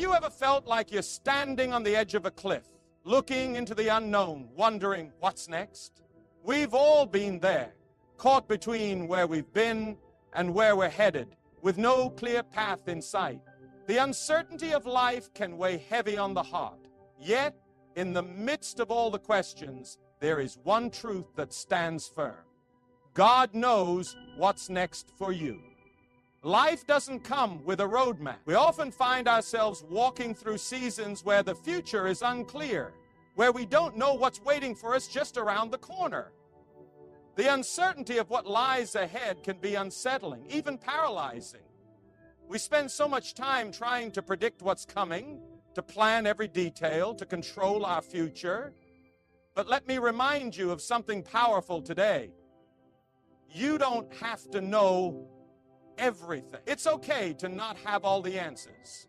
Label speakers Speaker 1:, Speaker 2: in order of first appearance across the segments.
Speaker 1: you ever felt like you're standing on the edge of a cliff, looking into the unknown, wondering what's next? We've all been there, caught between where we've been and where we're headed, with no clear path in sight. The uncertainty of life can weigh heavy on the heart. Yet, in the midst of all the questions, there is one truth that stands firm. God knows what's next for you. Life doesn't come with a roadmap. We often find ourselves walking through seasons where the future is unclear, where we don't know what's waiting for us just around the corner. The uncertainty of what lies ahead can be unsettling, even paralyzing. We spend so much time trying to predict what's coming, to plan every detail, to control our future. But let me remind you of something powerful today. You don't have to know everything. It's okay to not have all the answers.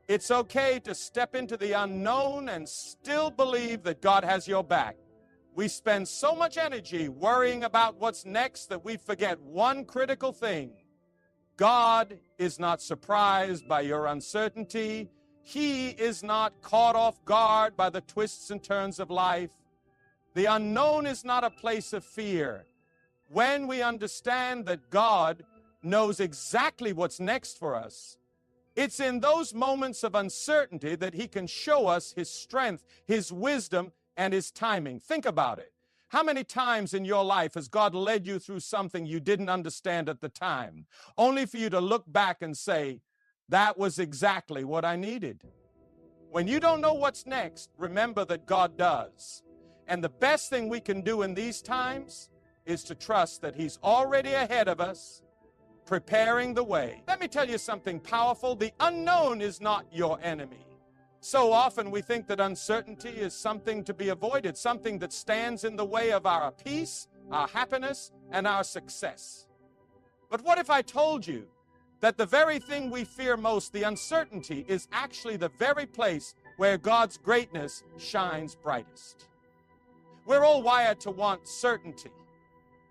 Speaker 1: It's okay to step into the unknown and still believe that God has your back. We spend so much energy worrying about what's next that we forget one critical thing. God is not surprised by your uncertainty. He is not caught off guard by the twists and turns of life. The unknown is not a place of fear. When we understand that God knows exactly what's next for us, it's in those moments of uncertainty that He can show us His strength, His wisdom, and His timing. Think about it. How many times in your life has God led you through something you didn't understand at the time, only for you to look back and say, that was exactly what I needed? When you don't know what's next, remember that God does. And the best thing we can do in these times is to trust that He's already ahead of us, preparing the way. Let me tell you something powerful. The unknown is not your enemy. So often we think that uncertainty is something to be avoided, something that stands in the way of our peace, our happiness, and our success. But what if I told you that the very thing we fear most, the uncertainty, is actually the very place where God's greatness shines brightest? We're all wired to want certainty.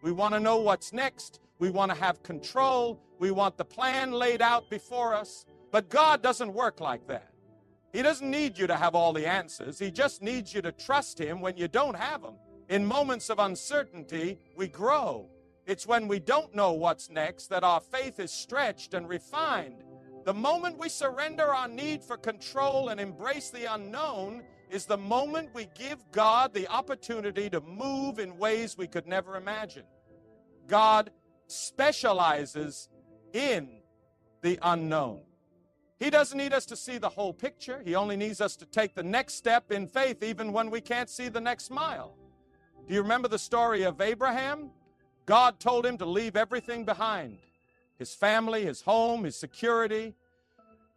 Speaker 1: We want to know what's next. We want to have control. We want the plan laid out before us. But God doesn't work like that. He doesn't need you to have all the answers. He just needs you to trust Him when you don't have them. In moments of uncertainty, we grow. It's when we don't know what's next that our faith is stretched and refined. The moment we surrender our need for control and embrace the unknown is the moment we give God the opportunity to move in ways we could never imagine. God specializes in the unknown. He doesn't need us to see the whole picture. He only needs us to take the next step in faith, even when we can't see the next mile. Do you remember the story of Abraham? God told him to leave everything behind, his family, his home, his security,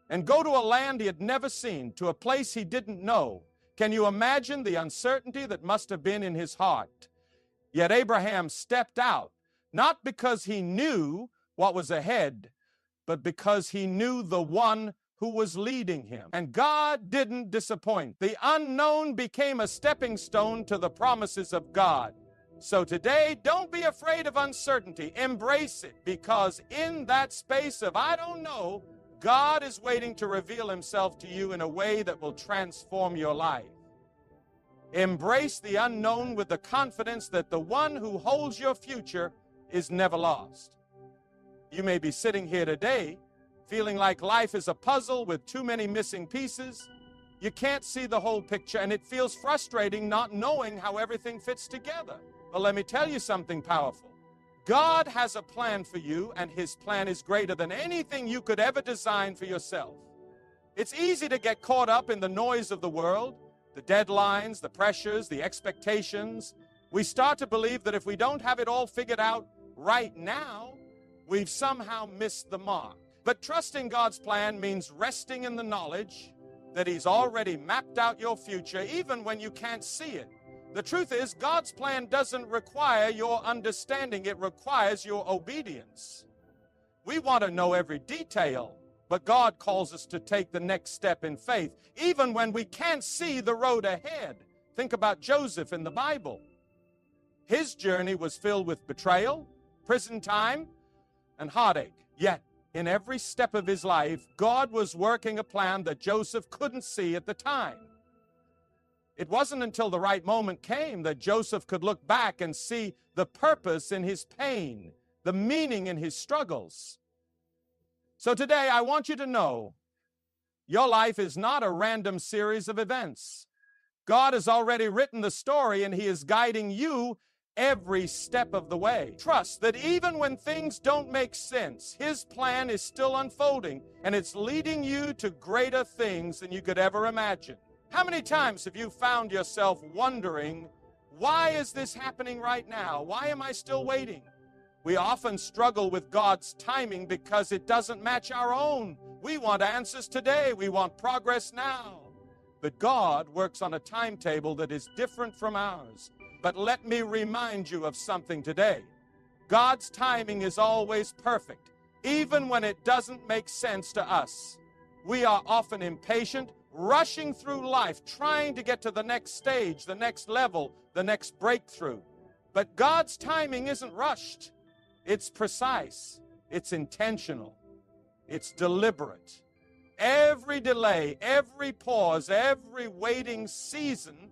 Speaker 1: and go to a land he had never seen, to a place he didn't know. Can you imagine the uncertainty that must have been in his heart? Yet Abraham stepped out, not because he knew what was ahead, but because he knew the one who was leading him. And God didn't disappoint. The unknown became a stepping stone to the promises of God. So today, don't be afraid of uncertainty. Embrace it, because in that space of I don't know, God is waiting to reveal Himself to you in a way that will transform your life. Embrace the unknown with the confidence that the one who holds your future is never lost. You may be sitting here today feeling like life is a puzzle with too many missing pieces. You can't see the whole picture, and it feels frustrating not knowing how everything fits together. But let me tell you something powerful. God has a plan for you, and His plan is greater than anything you could ever design for yourself. It's easy to get caught up in the noise of the world, the deadlines, the pressures, the expectations. We start to believe that if we don't have it all figured out right now, we've somehow missed the mark. But trusting God's plan means resting in the knowledge that He's already mapped out your future, even when you can't see it. The truth is, God's plan doesn't require your understanding. It requires your obedience. We want to know every detail, but God calls us to take the next step in faith, even when we can't see the road ahead. Think about Joseph in the Bible. His journey was filled with betrayal, prison time, and heartache. Yet, In every step of his life, God was working a plan that Joseph couldn't see at the time. It wasn't until the right moment came that Joseph could look back and see the purpose in his pain, the meaning in his struggles. So today, I want you to know your life is not a random series of events. God has already written the story, and he is guiding you every step of the way. Trust that even when things don't make sense, his plan is still unfolding, and it's leading you to greater things than you could ever imagine. How many times have you found yourself wondering, why is this happening right now? Why am I still waiting? We often struggle with God's timing because it doesn't match our own. We want answers today. We want progress now. But God works on a timetable that is different from ours. But let me remind you of something today. God's timing is always perfect, even when it doesn't make sense to us. We are often impatient, rushing through life, trying to get to the next stage, the next level, the next breakthrough. But God's timing isn't rushed. It's precise. It's intentional. It's deliberate. Every delay, every pause, every waiting season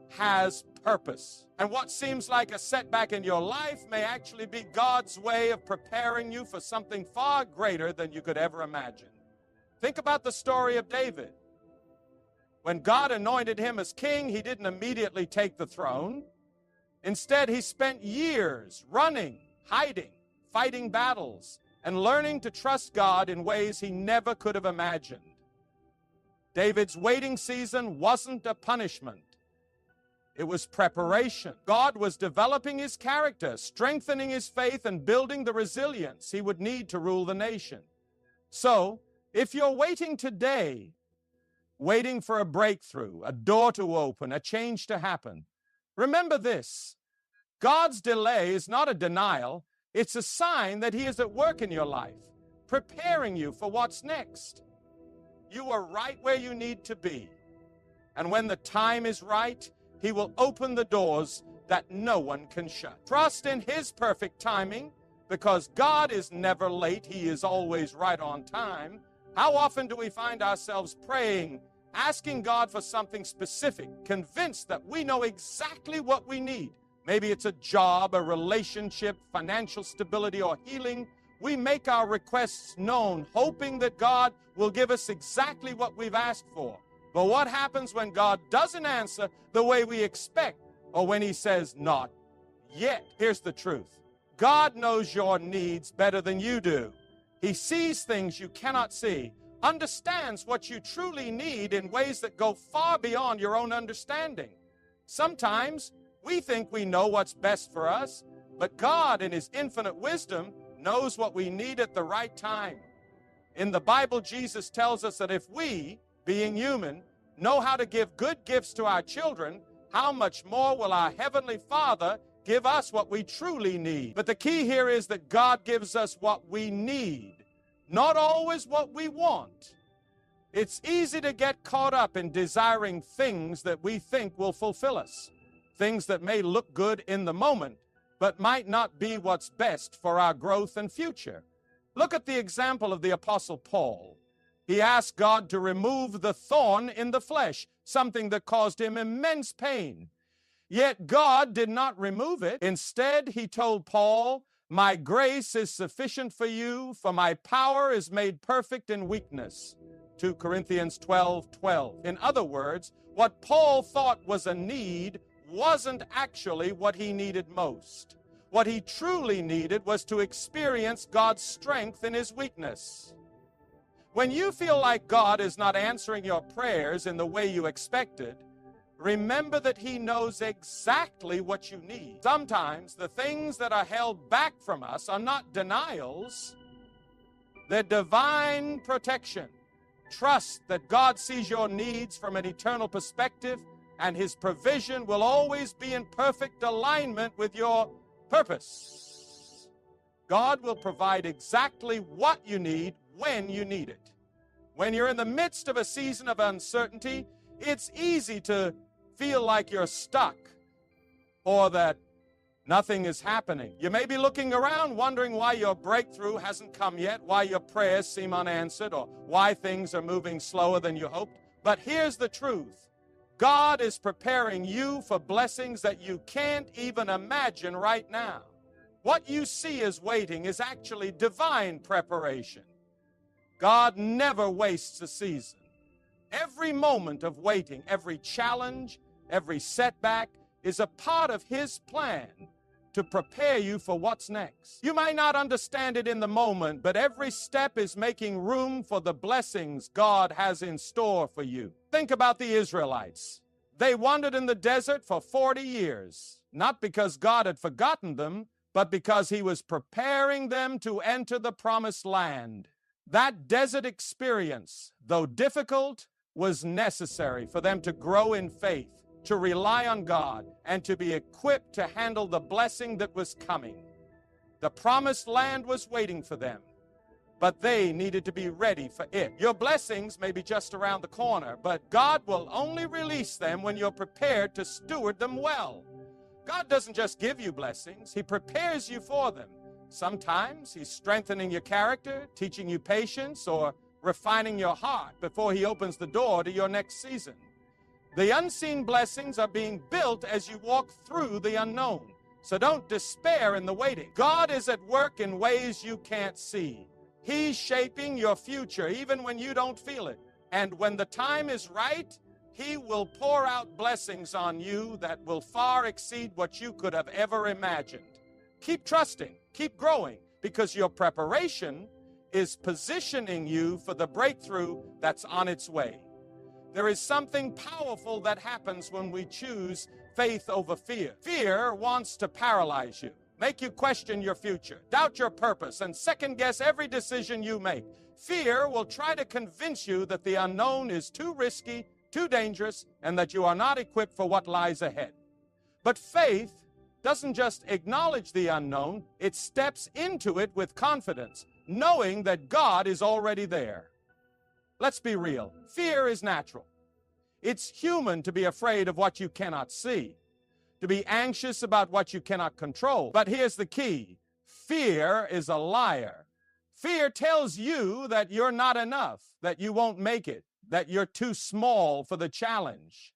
Speaker 1: has purpose. And what seems like a setback in your life may actually be God's way of preparing you for something far greater than you could ever imagine. Think about the story of David. When God anointed him as king, he didn't immediately take the throne. Instead, he spent years running, hiding, fighting battles, and learning to trust God in ways he never could have imagined. David's waiting season wasn't a punishment. It was preparation. God was developing his character, strengthening his faith, and building the resilience he would need to rule the nation. So, if you're waiting today, waiting for a breakthrough, a door to open, a change to happen, remember this: God's delay is not a denial. It's a sign that he is at work in your life, preparing you for what's next. You are right where you need to be. And when the time is right, he will open the doors that no one can shut. Trust in his perfect timing, because God is never late. He is always right on time. How often do we find ourselves praying, asking God for something specific, convinced that we know exactly what we need? Maybe it's a job, a relationship, financial stability, or healing. We make our requests known, hoping that God will give us exactly what we've asked for. But what happens when God doesn't answer the way we expect, or when he says, not yet? Here's the truth. God knows your needs better than you do. He sees things you cannot see, understands what you truly need in ways that go far beyond your own understanding. Sometimes we think we know what's best for us, but God, in his infinite wisdom, knows what we need at the right time. In the Bible, Jesus tells us that if we, being human, know how to give good gifts to our children, how much more will our Heavenly Father give us what we truly need? But the key here is that God gives us what we need, not always what we want. It's easy to get caught up in desiring things that we think will fulfill us, things that may look good in the moment, but might not be what's best for our growth and future. Look at the example of the Apostle Paul. He asked God to remove the thorn in the flesh, something that caused him immense pain. Yet God did not remove it. Instead, he told Paul, "My grace is sufficient for you, for my power is made perfect in weakness." 2 Corinthians 12:12. In other words, what Paul thought was a need wasn't actually what he needed most. What he truly needed was to experience God's strength in his weakness. When you feel like God is not answering your prayers in the way you expected, remember that he knows exactly what you need. Sometimes the things that are held back from us are not denials, they're divine protection. Trust that God sees your needs from an eternal perspective, and his provision will always be in perfect alignment with your purpose. God will provide exactly what you need when you need it. When you're in the midst of a season of uncertainty, it's easy to feel like you're stuck, or that Nothing is happening. You may be looking around wondering why your breakthrough hasn't come yet, why your prayers seem unanswered, or why things are moving slower than you hoped. But here's the truth. God is preparing you for blessings that you can't even imagine right now. What you see as waiting is actually divine preparation. God never wastes a season. Every moment of waiting, every challenge, every setback is a part of His plan to prepare you for what's next. You might not understand it in the moment, but every step is making room for the blessings God has in store for you. Think about the Israelites. They wandered in the desert for 40 years, not because God had forgotten them, but because He was preparing them to enter the promised land. That desert experience, though difficult, was necessary for them to grow in faith, to rely on God, and to be equipped to handle the blessing that was coming. The promised land was waiting for them, but they needed to be ready for it. Your blessings may be just around the corner, but God will only release them when you're prepared to steward them well. God doesn't just give you blessings, He prepares you for them. Sometimes He's strengthening your character, teaching you patience, or refining your heart before He opens the door to your next season. The unseen blessings are being built as you walk through the unknown. So don't despair in the waiting. God is at work in ways you can't see. He's shaping your future even when you don't feel it. And when the time is right, He will pour out blessings on you that will far exceed what you could have ever imagined. Keep trusting, keep growing, because your preparation is positioning you for the breakthrough that's on its way. There is something powerful that happens when we choose faith over fear. Fear wants to paralyze you, make you question your future, doubt your purpose, and second-guess every decision you make. Fear will try to convince you that the unknown is too risky, too dangerous, and that you are not equipped for what lies ahead. But faith doesn't just acknowledge the unknown, it steps into it with confidence, knowing that God is already there. Let's be real. Fear is natural. It's human to be afraid of what you cannot see, to be anxious about what you cannot control. But here's the key. Fear is a liar. Fear tells you that you're not enough, that you won't make it, that you're too small for the challenge.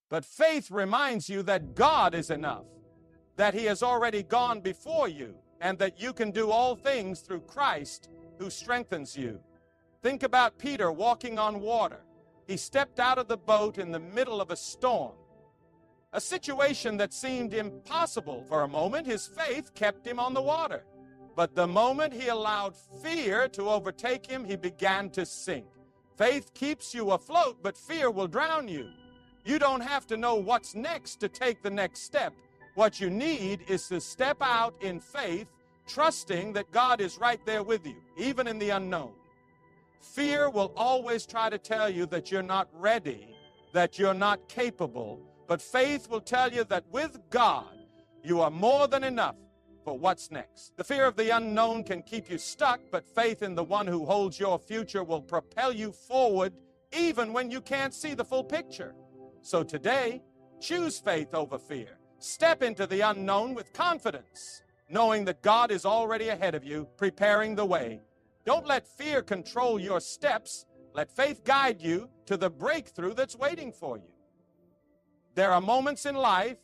Speaker 1: But faith reminds you that God is enough, that He has already gone before you, and that you can do all things through Christ who strengthens you. Think about Peter walking on water. He stepped out of the boat in the middle of a storm, a situation that seemed impossible. For a moment, his faith kept him on the water. But the moment he allowed fear to overtake him, he began to sink. Faith keeps you afloat, but fear will drown you. You don't have to know what's next to take the next step. What you need is to step out in faith, trusting that God is right there with you, even in the unknown. Fear will always try to tell you that you're not ready, that you're not capable, but faith will tell you that with God, you are more than enough for what's next. The fear of the unknown can keep you stuck, but faith in the one who holds your future will propel you forward even when you can't see the full picture. So today, choose faith over fear. Step into the unknown with confidence, knowing that God is already ahead of you, preparing the way. Don't let fear control your steps. Let faith guide you to the breakthrough that's waiting for you. There are moments in life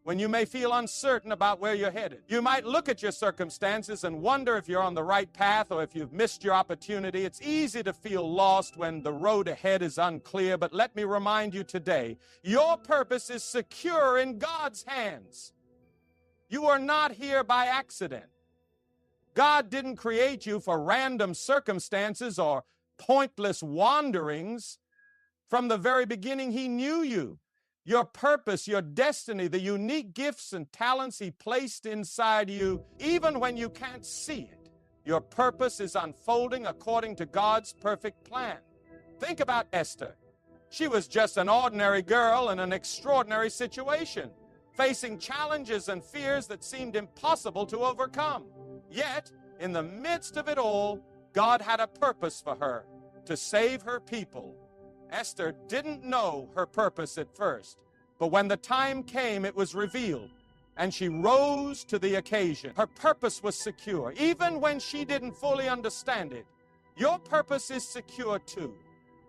Speaker 1: when you may feel uncertain about where you're headed. You might look at your circumstances and wonder if you're on the right path or if you've missed your opportunity. It's easy to feel lost when the road ahead is unclear, but let me remind you today, your purpose is secure in God's hands. You are not here by accident. God didn't create you for random circumstances or pointless wanderings. From the very beginning, He knew you. Your purpose, your destiny, the unique gifts and talents He placed inside you, even when you can't see it. Your purpose is unfolding according to God's perfect plan. Think about Esther. She was just an ordinary girl in an extraordinary situation, facing challenges and fears that seemed impossible to overcome. Yet, in the midst of it all, God had a purpose for her, to save her people. Esther didn't know her purpose at first, but when the time came, it was revealed. and she rose to the occasion. Her purpose was secure, even when she didn't fully understand it. Your purpose is secure too.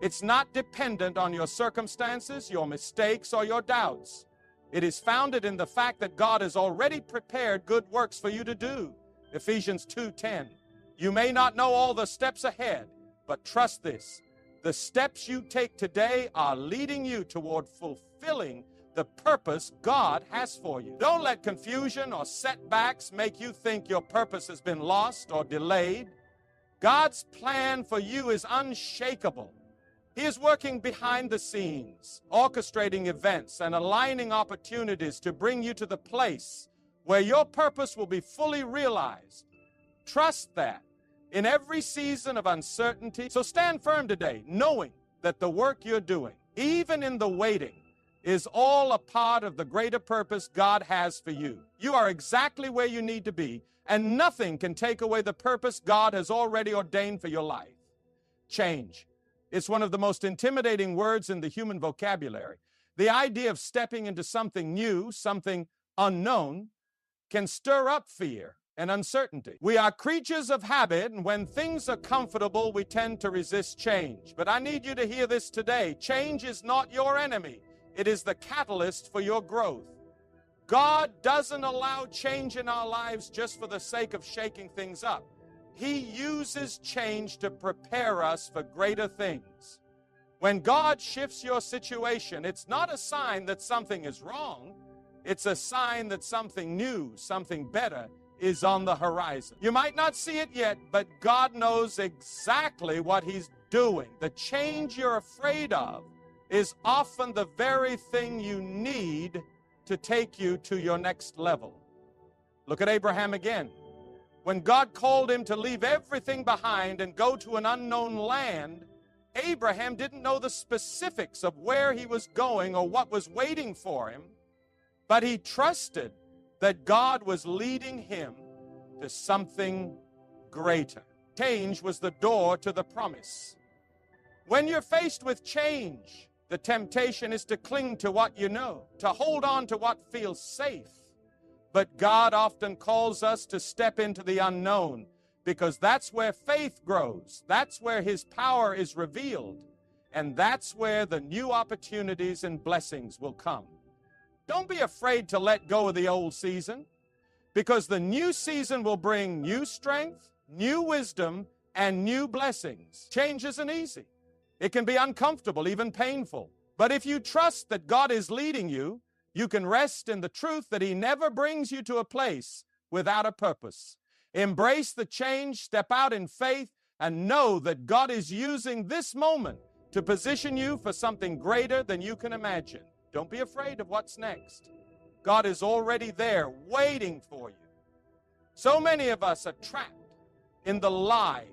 Speaker 1: It's not dependent on your circumstances, your mistakes, or your doubts. It is founded in the fact that God has already prepared good works for you to do. Ephesians 2:10. You may not know all the steps ahead, but trust this. The steps you take today are leading you toward fulfilling the purpose God has for you. Don't let confusion or setbacks make you think your purpose has been lost or delayed. God's plan for you is unshakable. He is working behind the scenes, orchestrating events and aligning opportunities to bring you to the place where your purpose will be fully realized. Trust that in every season of uncertainty. So stand firm today, knowing that the work you're doing, even in the waiting, is all a part of the greater purpose God has for you. You are exactly where you need to be, and nothing can take away the purpose God has already ordained for your life. Change. It's one of the most intimidating words in the human vocabulary. The idea of stepping into something new, something unknown, can stir up fear and uncertainty. We are creatures of habit, and when things are comfortable, we tend to resist change. But I need you to hear this today. Change is not your enemy. It is the catalyst for your growth. God doesn't allow change in our lives just for the sake of shaking things up. He uses change to prepare us for greater things. When God shifts your situation, it's not a sign that something is wrong. It's a sign that something new, something better is on the horizon. You might not see it yet, but God knows exactly what He's doing. The change you're afraid of is often the very thing you need to take you to your next level. Look at Abraham again. When God called him to leave everything behind and go to an unknown land, Abraham didn't know the specifics of where he was going or what was waiting for him, but he trusted that God was leading him to something greater. Change was the door to the promise. When you're faced with change, the temptation is to cling to what you know, to hold on to what feels safe. But God often calls us to step into the unknown, because that's where faith grows. That's where His power is revealed. And that's where the new opportunities and blessings will come. Don't be afraid to let go of the old season, because the new season will bring new strength, new wisdom, and new blessings. Change isn't easy. It can be uncomfortable, even painful. But if you trust that God is leading you, you can rest in the truth that He never brings you to a place without a purpose. Embrace the change, step out in faith, and know that God is using this moment to position you for something greater than you can imagine. Don't be afraid of what's next. God is already there, waiting for you. So many of us are trapped in the lie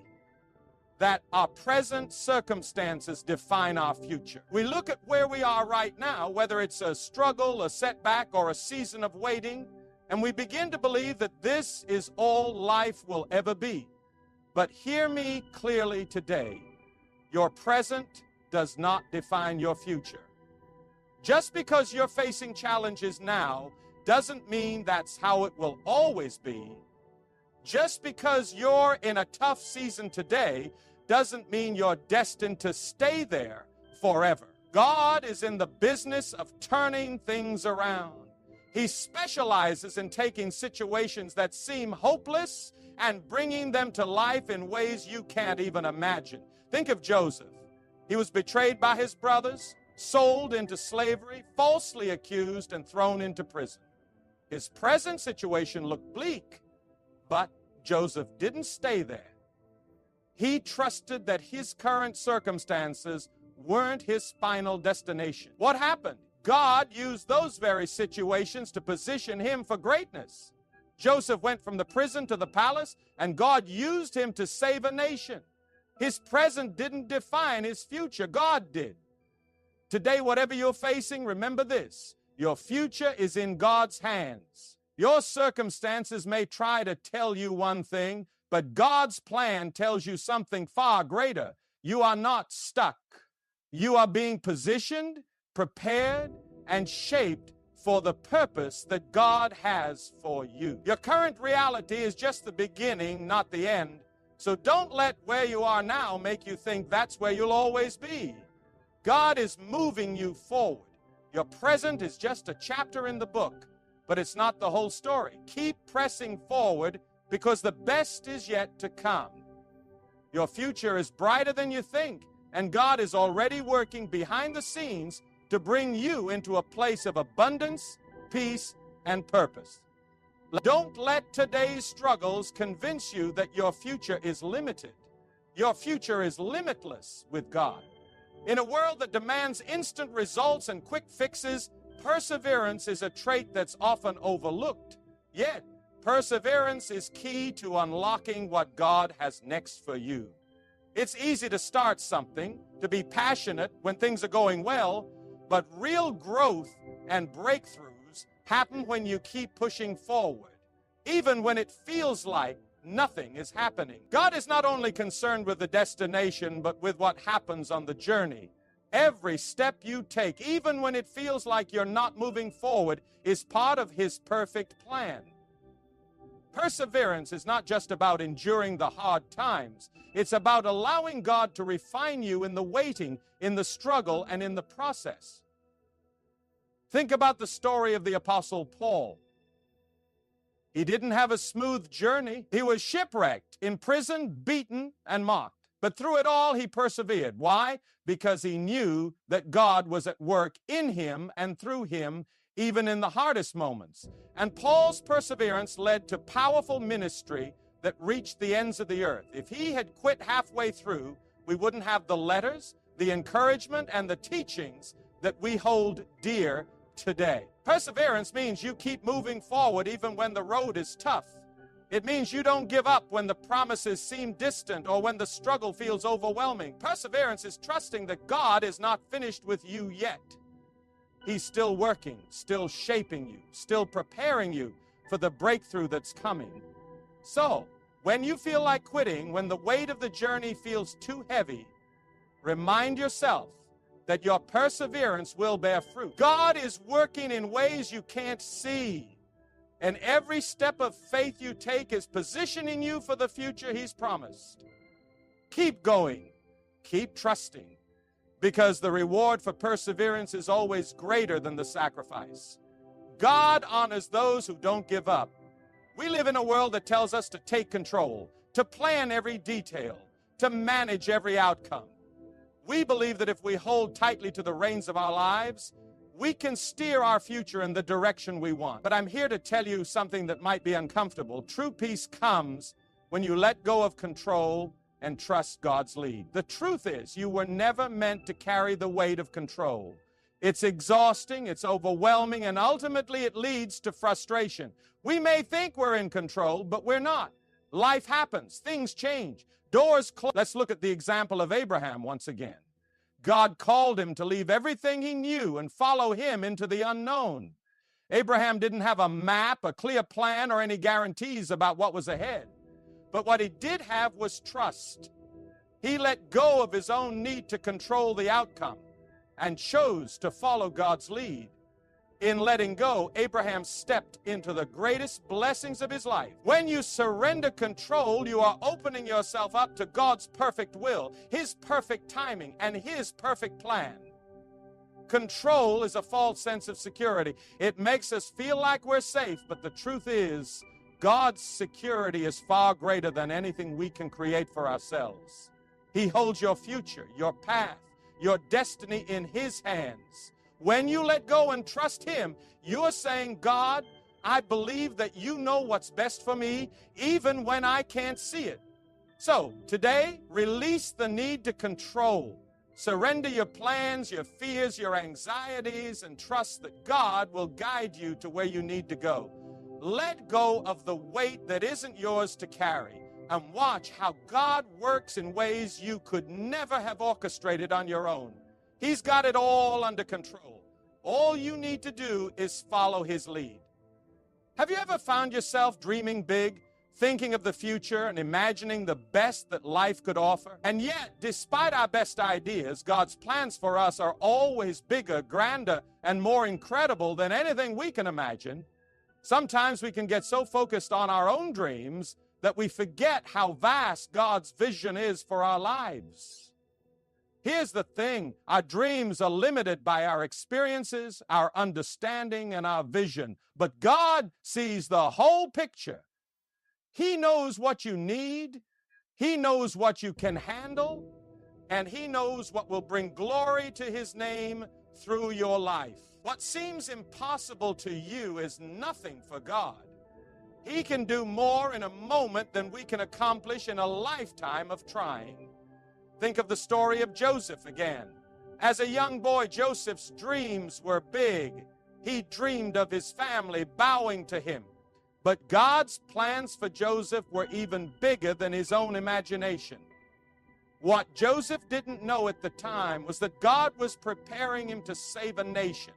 Speaker 1: that our present circumstances define our future. We look at where we are right now, whether it's a struggle, a setback, or a season of waiting, and we begin to believe that this is all life will ever be. But hear me clearly today. Your present does not define your future. Just because you're facing challenges now doesn't mean that's how it will always be. Just because you're in a tough season today doesn't mean you're destined to stay there forever. God is in the business of turning things around. He specializes in taking situations that seem hopeless and bringing them to life in ways you can't even imagine. Think of Joseph. He was betrayed by his brothers, sold into slavery, falsely accused, and thrown into prison. His present situation looked bleak, but Joseph didn't stay there. He trusted that his current circumstances weren't his final destination. What happened? God used those very situations to position him for greatness. Joseph went from the prison to the palace, and God used him to save a nation. His present didn't define his future. God did. Today, whatever you're facing, remember this. Your future is in God's hands. Your circumstances may try to tell you one thing, but God's plan tells you something far greater. You are not stuck. You are being positioned, prepared, and shaped for the purpose that God has for you. Your current reality is just the beginning, not the end. So don't let where you are now make you think that's where you'll always be. God is moving you forward. Your present is just a chapter in the book, but it's not the whole story. Keep pressing forward because the best is yet to come. Your future is brighter than you think, and God is already working behind the scenes to bring you into a place of abundance, peace, and purpose. Don't let today's struggles convince you that your future is limited. Your future is limitless with God. In a world that demands instant results and quick fixes, perseverance is a trait that's often overlooked. Yet, perseverance is key to unlocking what God has next for you. It's easy to start something, to be passionate when things are going well, but real growth and breakthroughs happen when you keep pushing forward, even when it feels like nothing is happening. God is not only concerned with the destination, but with what happens on the journey. Every step you take, even when it feels like you're not moving forward, is part of His perfect plan. Perseverance is not just about enduring the hard times. It's about allowing God to refine you in the waiting, in the struggle, and in the process. Think about the story of the Apostle Paul. He didn't have a smooth journey. He was shipwrecked, imprisoned, beaten, and mocked. But through it all, he persevered. Why? Because he knew that God was at work in him and through him, even in the hardest moments. And Paul's perseverance led to powerful ministry that reached the ends of the earth. If he had quit halfway through, we wouldn't have the letters, the encouragement, and the teachings that we hold dear today. Perseverance means you keep moving forward even when the road is tough. It means you don't give up when the promises seem distant or when the struggle feels overwhelming. Perseverance is trusting that God is not finished with you yet. He's still working, still shaping you, still preparing you for the breakthrough that's coming. So, when you feel like quitting, when the weight of the journey feels too heavy, remind yourself that your perseverance will bear fruit. God is working in ways you can't see. And every step of faith you take is positioning you for the future He's promised. Keep going. Keep trusting. Because the reward for perseverance is always greater than the sacrifice. God honors those who don't give up. We live in a world that tells us to take control, to plan every detail, to manage every outcome. We believe that if we hold tightly to the reins of our lives, we can steer our future in the direction we want. But I'm here to tell you something that might be uncomfortable. True peace comes when you let go of control and trust God's lead. The truth is, you were never meant to carry the weight of control. It's exhausting, it's overwhelming, and ultimately it leads to frustration. We may think we're in control, but we're not. Life happens, things change, doors close. Let's look at the example of Abraham once again. God called him to leave everything he knew and follow him into the unknown. Abraham didn't have a map, a clear plan, or any guarantees about what was ahead. But what he did have was trust. He let go of his own need to control the outcome and chose to follow God's lead. In letting go, Abraham stepped into the greatest blessings of his life. When you surrender control, you are opening yourself up to God's perfect will, His perfect timing, and His perfect plan. Control is a false sense of security. It makes us feel like we're safe, but the truth is, God's security is far greater than anything we can create for ourselves. He holds your future, your path, your destiny in His hands. When you let go and trust Him, you're saying, God, I believe that you know what's best for me, even when I can't see it. So, today, release the need to control. Surrender your plans, your fears, your anxieties, and trust that God will guide you to where you need to go. Let go of the weight that isn't yours to carry, and watch how God works in ways you could never have orchestrated on your own. He's got it all under control. All you need to do is follow His lead. Have you ever found yourself dreaming big, thinking of the future and imagining the best that life could offer. And yet, despite our best ideas, God's plans for us are always bigger, grander, and more incredible than anything we can imagine. Sometimes we can get so focused on our own dreams that we forget how vast God's vision is for our lives. Here's the thing, our dreams are limited by our experiences, our understanding, and our vision. But God sees the whole picture. He knows what you need, He knows what you can handle, and He knows what will bring glory to His name through your life. What seems impossible to you is nothing for God. He can do more in a moment than we can accomplish in a lifetime of trying. Think of the story of Joseph again. As a young boy, Joseph's dreams were big. He dreamed of his family bowing to him. But God's plans for Joseph were even bigger than his own imagination. What Joseph didn't know at the time was that God was preparing him to save a nation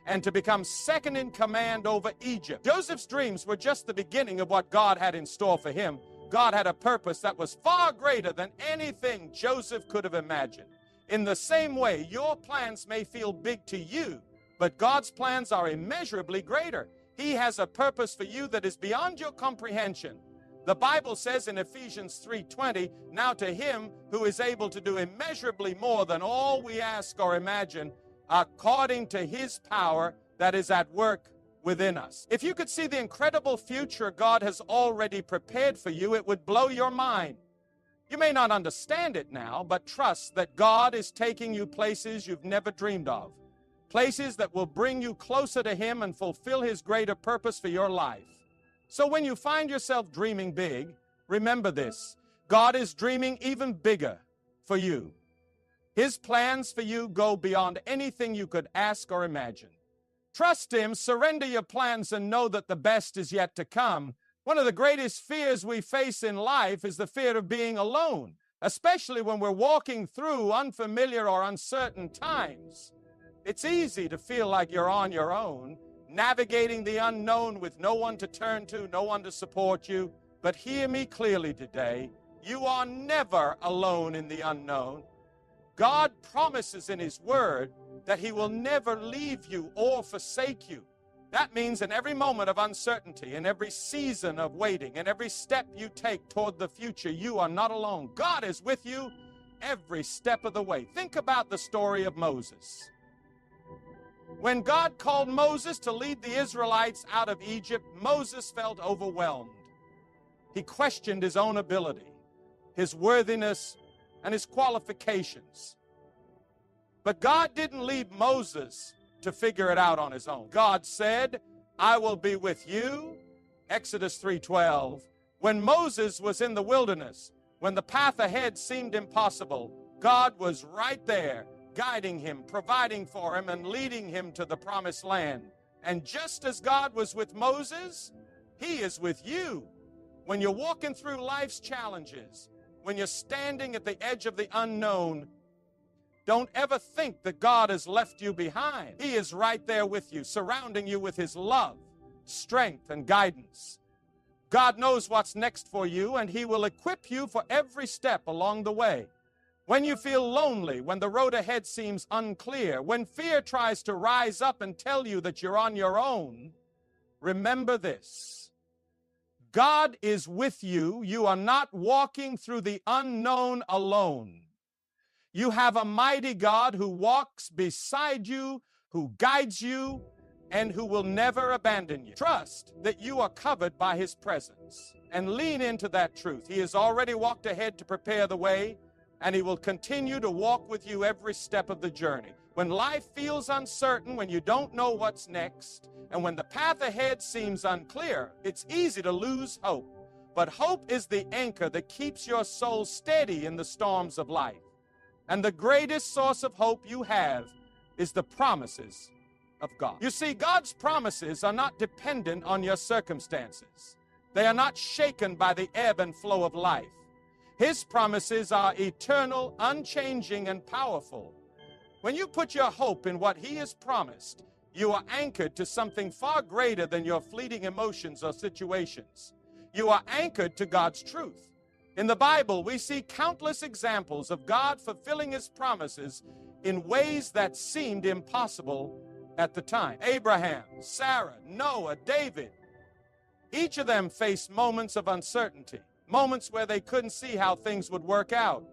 Speaker 1: and to become second in command over Egypt. Joseph's dreams were just the beginning of what God had in store for him. God had a purpose that was far greater than anything Joseph could have imagined. In the same way, your plans may feel big to you, but God's plans are immeasurably greater. He has a purpose for you that is beyond your comprehension. The Bible says in Ephesians 3:20, "Now to Him who is able to do immeasurably more than all we ask or imagine, according to His power that is at work within us." If you could see the incredible future God has already prepared for you, it would blow your mind. You may not understand it now, but trust that God is taking you places you've never dreamed of. Places that will bring you closer to Him and fulfill His greater purpose for your life. So when you find yourself dreaming big, remember this: God is dreaming even bigger for you. His plans for you go beyond anything you could ask or imagine. Trust Him, surrender your plans, and know that the best is yet to come. One of the greatest fears we face in life is the fear of being alone, especially when we're walking through unfamiliar or uncertain times. It's easy to feel like you're on your own, navigating the unknown with no one to turn to, no one to support you. But hear me clearly today, you are never alone in the unknown. God promises in His Word that He will never leave you or forsake you. That means in every moment of uncertainty, in every season of waiting, in every step you take toward the future, you are not alone. God is with you every step of the way. Think about the story of Moses. When God called Moses to lead the Israelites out of Egypt, Moses felt overwhelmed. He questioned his own ability, his worthiness, and his qualifications. But God didn't leave Moses to figure it out on his own. God said, "I will be with you," Exodus 3:12. When Moses was in the wilderness, when the path ahead seemed impossible, God was right there, guiding him, providing for him, and leading him to the promised land. And just as God was with Moses, He is with you. When you're walking through life's challenges, when you're standing at the edge of the unknown, don't ever think that God has left you behind. He is right there with you, surrounding you with His love, strength, and guidance. God knows what's next for you, and He will equip you for every step along the way. When you feel lonely, when the road ahead seems unclear, when fear tries to rise up and tell you that you're on your own, remember this: God is with you. You are not walking through the unknown alone. You have a mighty God who walks beside you, who guides you, and who will never abandon you. Trust that you are covered by His presence and lean into that truth. He has already walked ahead to prepare the way, and He will continue to walk with you every step of the journey. When life feels uncertain, when you don't know what's next, and when the path ahead seems unclear, it's easy to lose hope. But hope is the anchor that keeps your soul steady in the storms of life. And the greatest source of hope you have is the promises of God. You see, God's promises are not dependent on your circumstances. They are not shaken by the ebb and flow of life. His promises are eternal, unchanging, and powerful. When you put your hope in what He has promised, you are anchored to something far greater than your fleeting emotions or situations. You are anchored to God's truth. In the Bible, we see countless examples of God fulfilling His promises in ways that seemed impossible at the time. Abraham, Sarah, Noah, David, each of them faced moments of uncertainty, moments where they couldn't see how things would work out.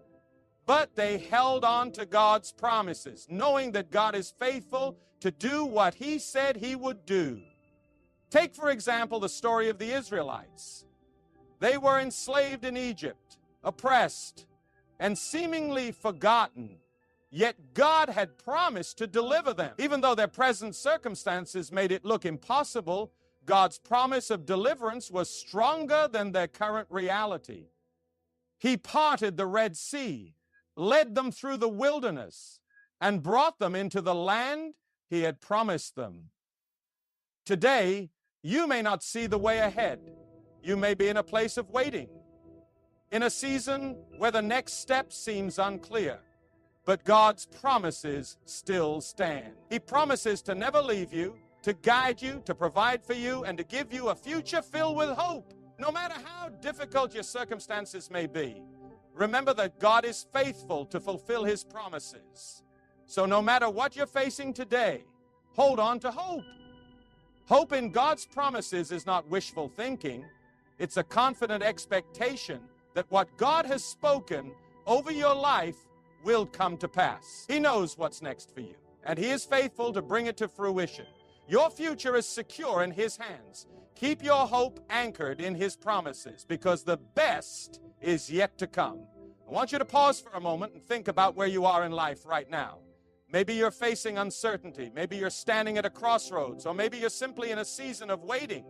Speaker 1: But they held on to God's promises, knowing that God is faithful to do what He said He would do. Take, for example, the story of the Israelites. They were enslaved in Egypt, oppressed, and seemingly forgotten. Yet God had promised to deliver them. Even though their present circumstances made it look impossible, God's promise of deliverance was stronger than their current reality. He parted the Red Sea, led them through the wilderness, and brought them into the land He had promised them. Today, you may not see the way ahead. You may be in a place of waiting, in a season where the next step seems unclear. But God's promises still stand. He promises to never leave you, to guide you, to provide for you, and to give you a future filled with hope. No matter how difficult your circumstances may be, remember that God is faithful to fulfill His promises. So no matter what you're facing today, hold on to hope. Hope in God's promises is not wishful thinking. It's a confident expectation that what God has spoken over your life will come to pass. He knows what's next for you, and He is faithful to bring it to fruition. Your future is secure in His hands. Keep your hope anchored in His promises, because the best is yet to come. I want you to pause for a moment and think about where you are in life right now. Maybe you're facing uncertainty. Maybe you're standing at a crossroads, or maybe you're simply in a season of waiting.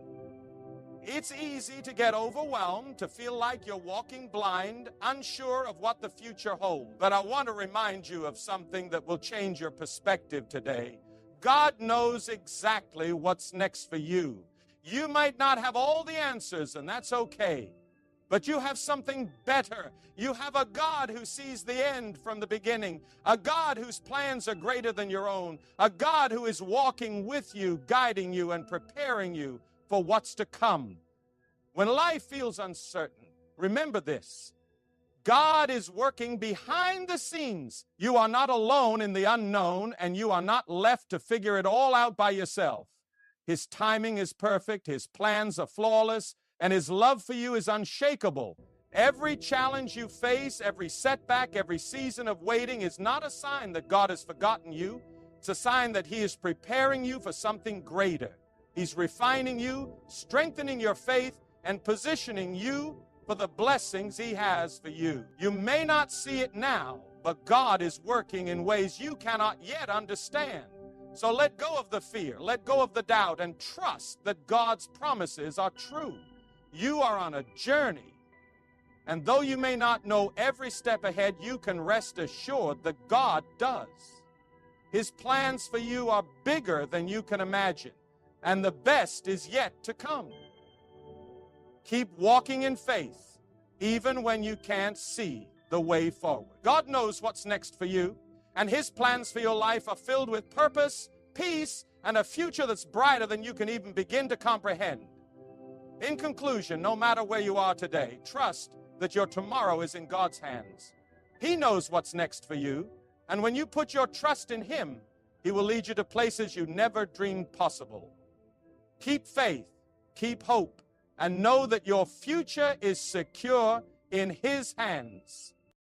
Speaker 1: It's easy to get overwhelmed, to feel like you're walking blind, unsure of what the future holds. But I want to remind you of something that will change your perspective today. God knows exactly what's next for you. You might not have all the answers, and that's okay. But you have something better. You have a God who sees the end from the beginning, a God whose plans are greater than your own, a God who is walking with you, guiding you, and preparing you for what's to come. When life feels uncertain, remember this: God is working behind the scenes. You are not alone in the unknown, and you are not left to figure it all out by yourself. His timing is perfect, His plans are flawless, and His love for you is unshakable. Every challenge you face, every setback, every season of waiting is not a sign that God has forgotten you. It's a sign that He is preparing you for something greater. He's refining you, strengthening your faith, and positioning you for the blessings He has for you. You may not see it now, but God is working in ways you cannot yet understand. So let go of the fear, let go of the doubt, and trust that God's promises are true. You are on a journey, and though you may not know every step ahead, you can rest assured that God does. His plans for you are bigger than you can imagine, and the best is yet to come. Keep walking in faith, even when you can't see the way forward. God knows what's next for you, and His plans for your life are filled with purpose, peace, and a future that's brighter than you can even begin to comprehend. In conclusion, no matter where you are today, trust that your tomorrow is in God's hands. He knows what's next for you, and when you put your trust in Him, He will lead you to places you never dreamed possible. Keep faith, keep hope, and know that your future is secure in His hands.